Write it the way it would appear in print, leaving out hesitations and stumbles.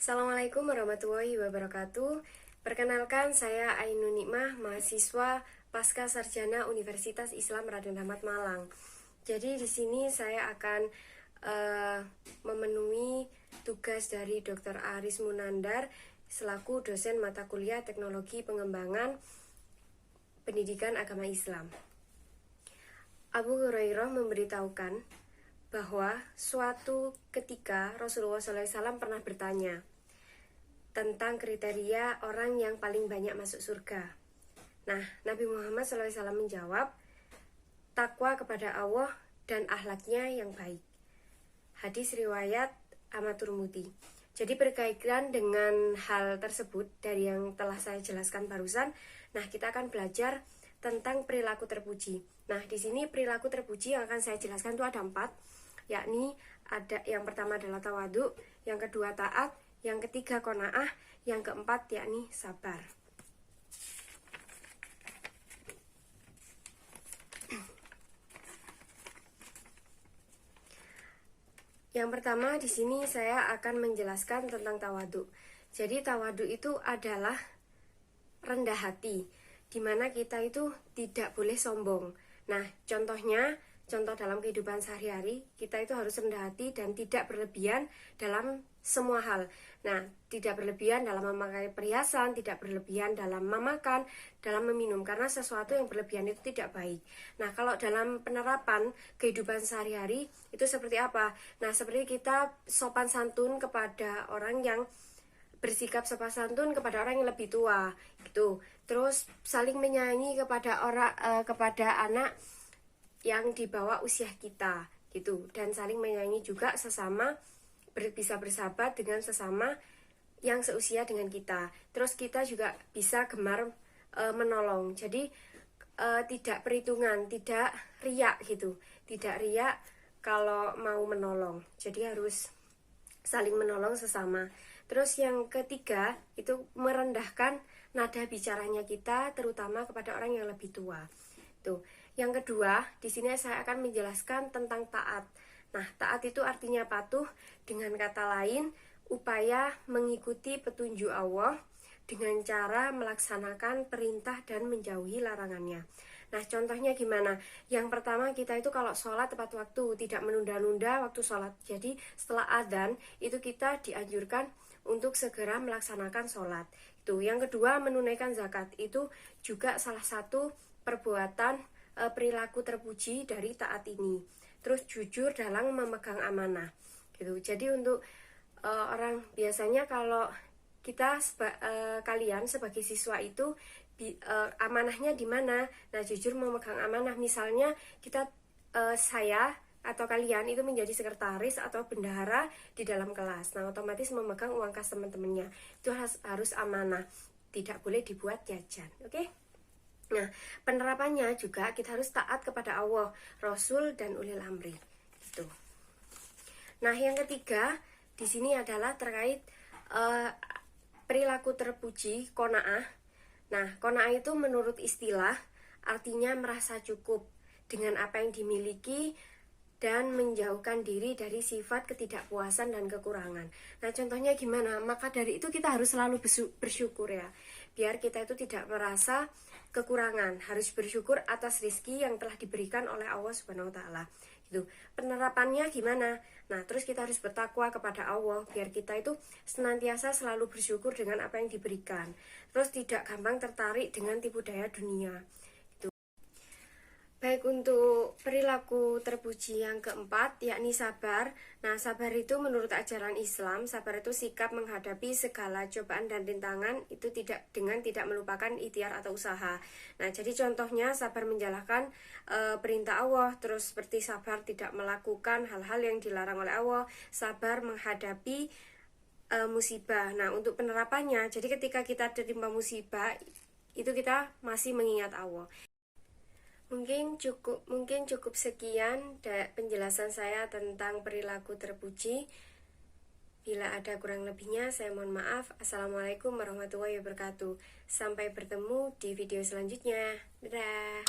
Assalamualaikum warahmatullahi wabarakatuh. Perkenalkan, saya Ainun Nikmah, mahasiswa Pasca Sarjana Universitas Islam Raden Ahmad Malang. Jadi di sini saya akan memenuhi tugas dari Dr. Aris Munandar selaku dosen mata kuliah Teknologi Pengembangan Pendidikan Agama Islam. Abu Hurairah memberitahukan bahwa suatu ketika Rasulullah SAW pernah bertanya tentang kriteria orang yang paling banyak masuk surga. Nah, Nabi Muhammad SAW menjawab, takwa kepada Allah dan akhlaknya yang baik. Hadis riwayat Ahmad Turmudi. Jadi berkaitan dengan hal tersebut dari yang telah saya jelaskan barusan, nah kita akan belajar tentang perilaku terpuji. Nah, di sini perilaku terpuji yang akan saya jelaskan itu ada 4, yakni ada yang pertama adalah tawadu, yang kedua taat, yang ketiga qanaah, yang keempat yakni sabar. Yang pertama di sini saya akan menjelaskan tentang tawadu. Jadi tawadu itu adalah rendah hati, di mana kita itu tidak boleh sombong. Nah, contoh dalam kehidupan sehari-hari, kita itu harus rendah hati dan tidak berlebihan dalam semua hal. Nah, tidak berlebihan dalam memakai perhiasan, tidak berlebihan dalam memakan, dalam meminum, karena sesuatu yang berlebihan itu tidak baik. Nah, kalau dalam penerapan kehidupan sehari-hari, itu seperti apa? Nah, seperti kita sopan santun kepada orang yang bersikap sopan santun kepada orang yang lebih tua, gitu. Terus saling menyayangi kepada anak yang di bawah usia kita, gitu. Dan saling menyayangi juga sesama, bisa bersahabat dengan sesama yang seusia dengan kita. Terus kita juga bisa gemar menolong. Jadi tidak perhitungan, tidak riak gitu. Tidak riak kalau mau menolong. Jadi harus saling menolong sesama. Terus yang ketiga itu merendahkan nada bicaranya kita, terutama kepada orang yang lebih tua. Tuh. Yang kedua, di sini saya akan menjelaskan tentang taat. Nah, taat itu artinya patuh, dengan kata lain, upaya mengikuti petunjuk Allah dengan cara melaksanakan perintah dan menjauhi larangannya. Nah, contohnya gimana? Yang pertama, kita itu kalau sholat tepat waktu, tidak menunda-nunda waktu sholat. Jadi, setelah adzan, itu kita dianjurkan untuk segera melaksanakan sholat. Itu. Yang kedua, menunaikan zakat. Itu juga salah satu perbuatan perilaku terpuji dari taat ini. Terus jujur dalam memegang amanah. Gitu. Jadi untuk orang biasanya kalau kita kalian sebagai siswa itu amanahnya di mana? Nah, jujur memegang amanah, misalnya kita saya atau kalian itu menjadi sekretaris atau bendahara di dalam kelas. Nah, otomatis memegang uang kas teman-temannya. Itu harus amanah. Tidak boleh dibuat jajan. Oke? Nah, penerapannya juga kita harus taat kepada Allah, Rasul, dan ulil amri. Gitu. Nah, yang ketiga di sini adalah terkait perilaku terpuji, qanaah. Nah, qanaah itu menurut istilah artinya merasa cukup dengan apa yang dimiliki dan menjauhkan diri dari sifat ketidakpuasan dan kekurangan. Nah, contohnya gimana? Maka dari itu kita harus selalu bersyukur ya. Biar kita itu tidak merasa kekurangan, harus bersyukur atas rizki yang telah diberikan oleh Allah Subhanahu wa taala. Gitu. Penerapannya gimana? Nah, terus kita harus bertakwa kepada Allah biar kita itu senantiasa selalu bersyukur dengan apa yang diberikan. Terus tidak gampang tertarik dengan tipu daya dunia. Baik, untuk perilaku terpuji yang keempat, yakni sabar. Nah, sabar itu menurut ajaran Islam, sabar itu sikap menghadapi segala cobaan dan rintangan, itu tidak melupakan ikhtiar atau usaha. Nah, jadi contohnya sabar menjalankan perintah Allah, terus seperti sabar tidak melakukan hal-hal yang dilarang oleh Allah, sabar menghadapi musibah. Nah, untuk penerapannya, jadi ketika kita tertimpa musibah, itu kita masih mengingat Allah. Mungkin cukup sekian penjelasan saya tentang perilaku terpuji. Bila ada kurang lebihnya, saya mohon maaf. Assalamualaikum warahmatullahi wabarakatuh. Sampai bertemu di video selanjutnya. Dadah.